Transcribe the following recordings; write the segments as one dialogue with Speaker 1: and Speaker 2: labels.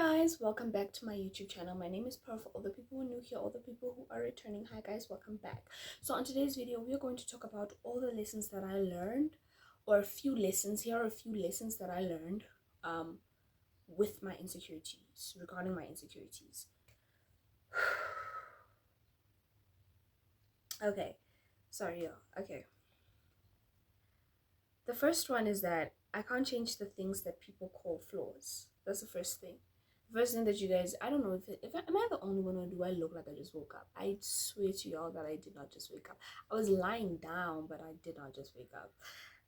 Speaker 1: Guys, welcome back to my YouTube channel. My name is Pearl. For all the people who are new here, all the people who are returning, hi guys, welcome back. So on today's video we are going to talk about all the lessons that I learned, or a few lessons. Here are a few lessons that I learned with my insecurities, regarding my insecurities. Okay, sorry y'all. Okay, the first one is that I can't change the things that people call flaws. That's the first thing. First thing that you guys, I don't know am I the only one, or do I look like I just woke up? I swear to y'all that I did not just wake up. I was lying down, but I did not just wake up.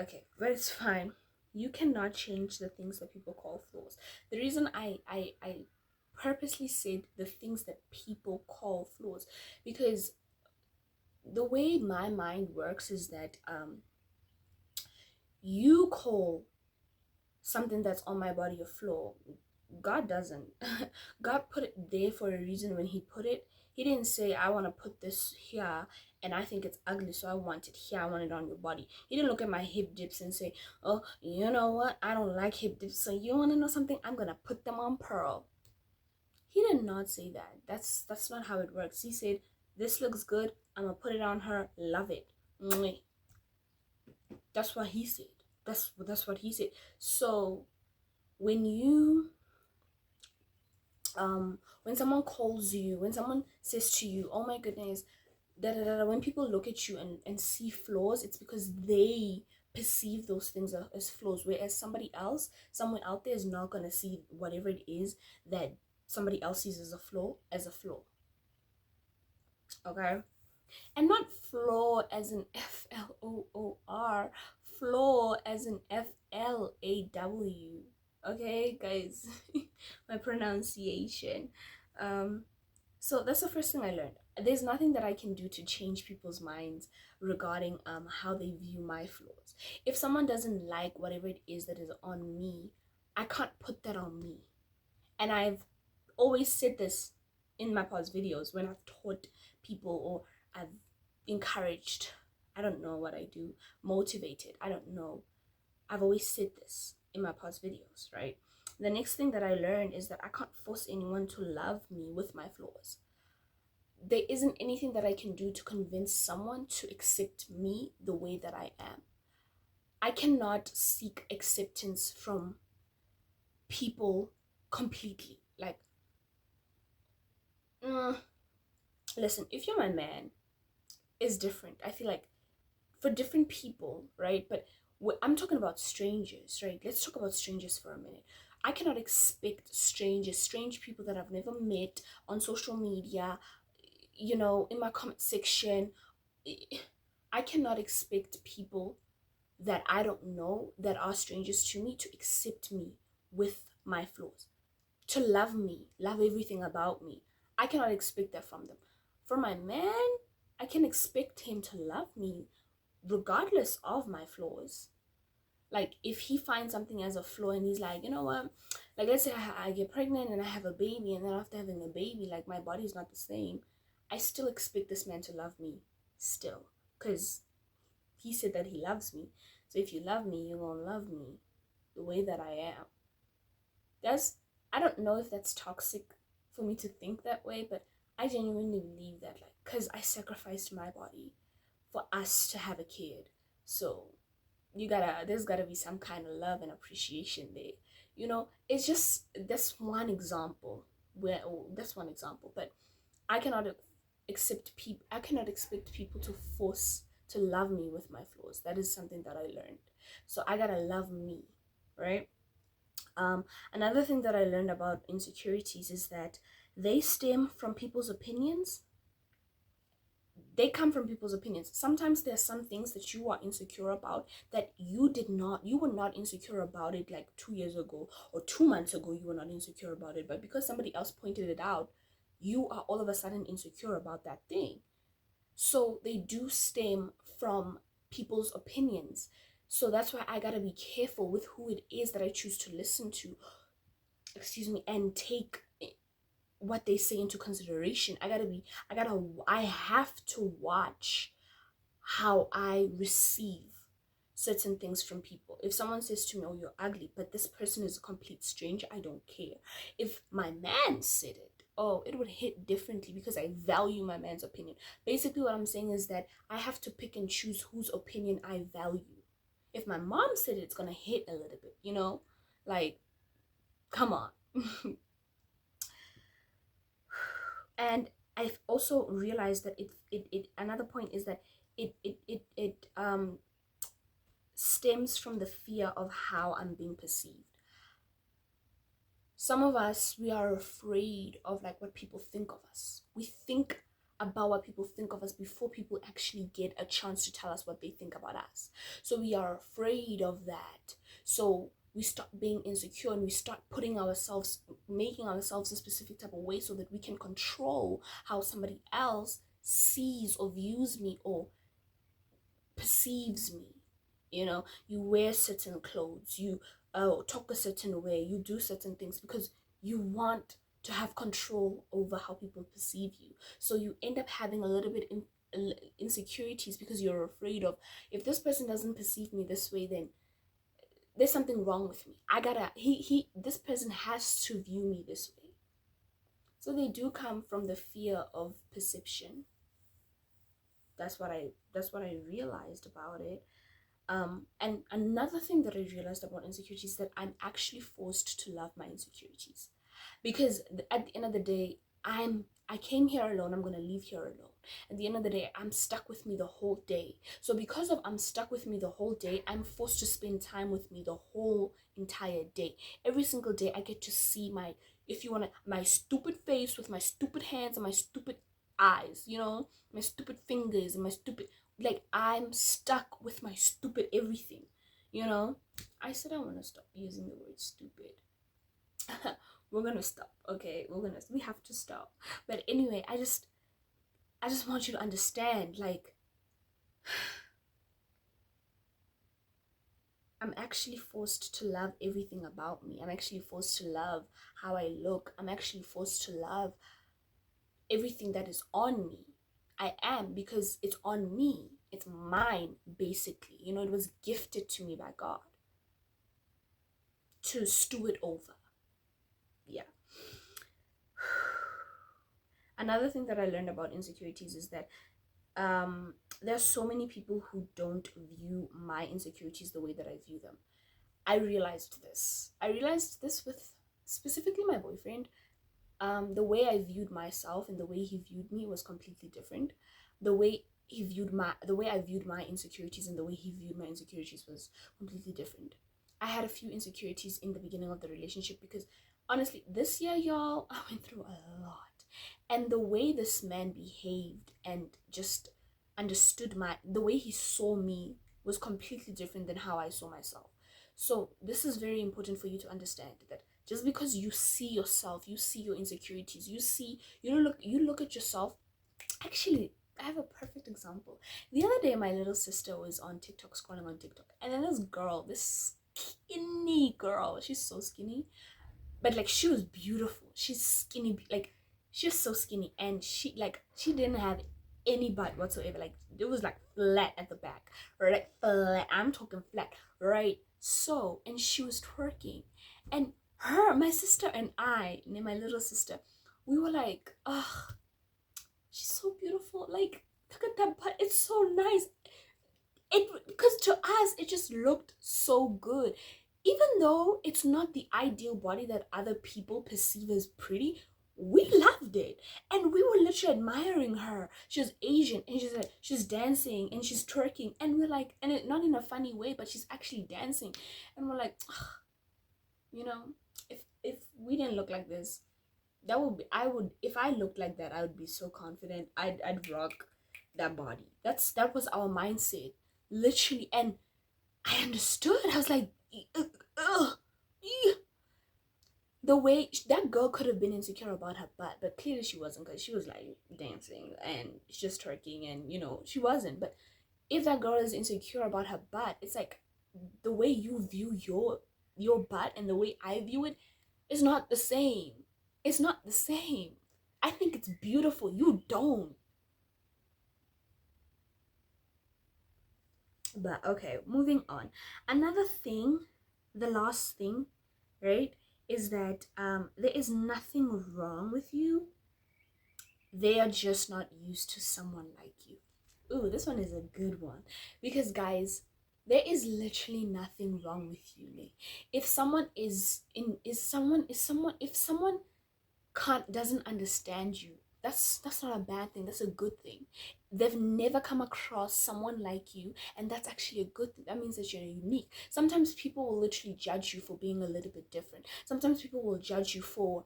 Speaker 1: Okay, but it's fine. You cannot change the things that people call flaws. The reason I purposely said the things that people call flaws, because the way my mind works is that you call something that's on my body a flaw. God doesn't. God put it there for a reason. When he put it, he didn't say, I want to put this here and I think it's ugly, so I want it here, I want it on your body. He didn't look at my hip dips and say, oh, you know what, I don't like hip dips, so you want to know something, I'm gonna put them on Pearl. He did not say that. That's not how it works. He said, this looks good, I'm gonna put it on her, love it. That's what he said. That's what he said. So when you when someone calls you, when someone says to you, oh my goodness, da da da, when people look at you and see flaws, it's because they perceive those things as flaws, whereas someone out there is not gonna see whatever it is that somebody else sees as a flaw okay? And not flaw as in FLOOR, flaw as in FLAW. Okay, guys, my pronunciation. So that's the first thing I learned. There's nothing that I can do to change people's minds regarding how they view my flaws. If someone doesn't like whatever it is that is on me, I can't put that on me. And I've always said this in my past videos when I've taught people, or I've encouraged, I don't know what I do, motivated, I don't know. I've always said this in my past videos, right? The next thing that I learned is that I can't force anyone to love me with my flaws. There isn't anything that I can do to convince someone to accept me the way that I am. I cannot seek acceptance from people completely. Like, listen, if you're my man, it's different. I feel like for different people, right? But I'm talking about strangers, right? Let's talk about strangers for a minute. I cannot expect strange people that I've never met on social media, you know, in my comment section. I cannot expect people that I don't know, that are strangers to me, to accept me with my flaws, to love me, love everything about me. I cannot expect that from them. For my man, I can expect him to love me regardless of my flaws. Like, if he finds something as a flaw and he's like, you know what, like, let's say I get pregnant and I have a baby, and then after having a baby, like, my body's not the same, I still expect this man to love me still, because he said that he loves me. So if you love me, you're gonna love me the way that I am. I don't know if that's toxic for me to think that way, but I genuinely believe that, like, because I sacrificed my body for us to have a kid. So there's gotta be some kind of love and appreciation there. You know, it's just, that's one example but I cannot expect people to force to love me with my flaws. That is something that I learned. So I gotta love me, right? Another thing that I learned about insecurities is that they stem from people's opinions. They come from people's opinions. Sometimes there are some things that you are insecure about that you were not insecure about it like 2 years ago or 2 months ago. You were not insecure about it, but because somebody else pointed it out, you are all of a sudden insecure about that thing. So they do stem from people's opinions. So that's why I gotta be careful with who it is that I choose to listen to, and take what they say into consideration. I have to watch how I receive certain things from people. If someone says to me, oh, you're ugly, but this person is a complete stranger, I don't care. If my man said it, oh, it would hit differently because I value my man's opinion. Basically, what I'm saying is that I have to pick and choose whose opinion I value. If my mom said it, it's gonna hit a little bit, you know? Like, come on. And I've also realized that it another point is that it stems from the fear of how I'm being perceived. Some of us, we are afraid of like what people think of us. We think about what people think of us before people actually get a chance to tell us what they think about us. So we are afraid of that. So we start being insecure and we start making ourselves a specific type of way so that we can control how somebody else sees or views me or perceives me. You wear certain clothes, you talk a certain way, you do certain things because you want to have control over how people perceive you. So you end up having a little bit insecurities because you're afraid of, if this person doesn't perceive me this way, then there's something wrong with me. This person has to view me this way. So they do come from the fear of perception. That's what I realized about it. And another thing that I realized about insecurities is that I'm actually forced to love my insecurities, because at the end of the day, I came here alone. I'm gonna leave here alone. At the end of the day, I'm stuck with me the whole day. So because of I'm stuck with me the whole day, I'm forced to spend time with me the whole entire day. Every single day, I get to see my stupid face with my stupid hands and my stupid eyes. My stupid fingers and my stupid, like, I'm stuck with my stupid everything. I said I want to stop using the word stupid. We're gonna stop, okay? We have to stop. But anyway, I just want you to understand, like, I'm actually forced to love everything about me. I'm actually forced to love how I look. I'm actually forced to love everything that is on me. I am, because it's on me. It's mine, basically. It was gifted to me by God to steward over. Yeah. Another thing that I learned about insecurities is that there's so many people who don't view my insecurities the way that I view them. I realized this with specifically my boyfriend. The way I viewed myself and the way he viewed me was completely different. The way I viewed my insecurities and the way he viewed my insecurities was completely different. I had a few insecurities in the beginning of the relationship because honestly, this year, y'all, I went through a lot. And the way this man behaved and just understood the way he saw me was completely different than how I saw myself. So this is very important for you to understand that just because you see yourself, you see your insecurities, you look at yourself. Actually, I have a perfect example. The other day, my little sister was on TikTok, scrolling on TikTok, and then this skinny girl, she's so skinny, but like she was beautiful. She's skinny, like she was so skinny, and she didn't have any butt whatsoever. Like it was like flat at the back, or like flat. I'm talking flat, right? So, and she was twerking, and my sister and my little sister, we were like, oh, she's so beautiful. Like, look at that butt. It's so nice. Because to us, it just looked so good. Even though it's not the ideal body that other people perceive as pretty, we loved it. And we were literally admiring her. She was Asian and she's dancing and she's twerking. And we're like, and not in a funny way, but she's actually dancing. And we're like, if we didn't look like this, if I looked like that, I would be so confident. I'd rock that body. That was our mindset, literally. And I understood. I was like, the way that girl could have been insecure about her butt, but clearly she wasn't, because she was like dancing and just twerking, and she wasn't. But if that girl is insecure about her butt, it's like the way you view your butt and the way I view it is not the same. It's not the same. I think it's beautiful. You don't. But okay, moving on. Another thing, the last thing, right, is that there is nothing wrong with you. They are just not used to someone like you. Ooh, this one is a good one. Because guys, there is literally nothing wrong with you, Nick. If someone if someone can't doesn't understand you, that's not a bad thing, that's a good thing. They've never come across someone like you, and that's actually a good thing. That means that you're unique. Sometimes people will literally judge you for being a little bit different. Sometimes people will judge you for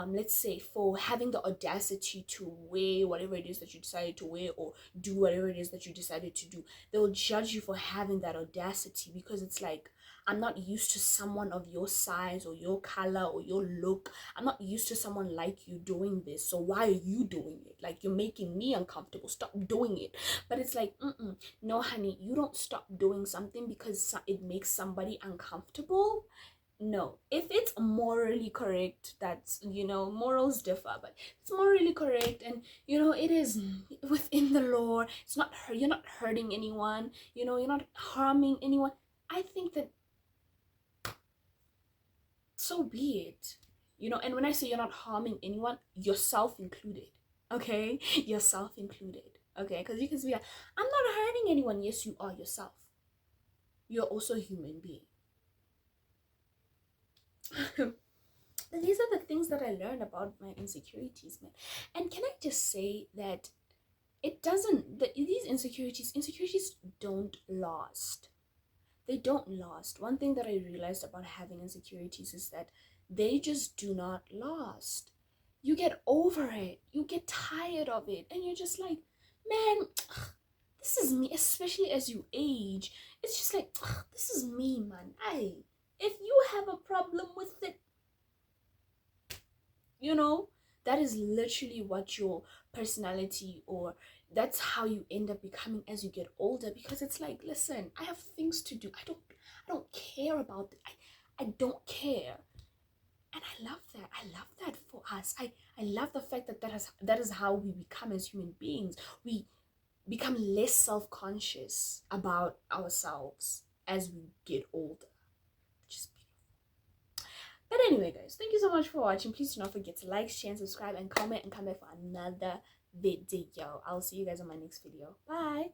Speaker 1: let's say for having the audacity to wear whatever it is that you decided to wear, or do whatever it is that you decided to do. They'll judge you for having that audacity, because it's like, I'm not used to someone of your size or your color or your look. I'm not used to someone like you doing this. So why are you doing it? Like, you're making me uncomfortable. Stop doing it. But it's like, no, honey, you don't stop doing something because it makes somebody uncomfortable. No, if it's morally correct, that's, morals differ, but it's morally correct, and it is within the law. It's not, you're not hurting anyone, you're not harming anyone. I think that, so be it. And when I say you're not harming anyone, yourself included. Okay? Yourself included. Okay? Because you can be like, I'm not hurting anyone. Yes, you are yourself. You're also a human being. And these are the things that I learned about my insecurities, man. And can I just say that these insecurities don't last. They don't last. One thing that I realized about having insecurities is that they just do not last. You get over it, you get tired of it, and you're just like, man, this is me. Especially as you age, it's just like, this is me, man. If you have a problem with it, that is literally what your personality, or that's how you end up becoming as you get older. Because it's like, listen, I have things to do. I don't care about it. I don't care. And I love that. I love that for us. I love the fact that that is how we become as human beings. We become less self-conscious about ourselves as we get older, which is beautiful. But anyway, guys, thank you so much for watching. Please do not forget to like, share, and subscribe, and comment, and come back for another video. I'll see you guys on my next video. Bye.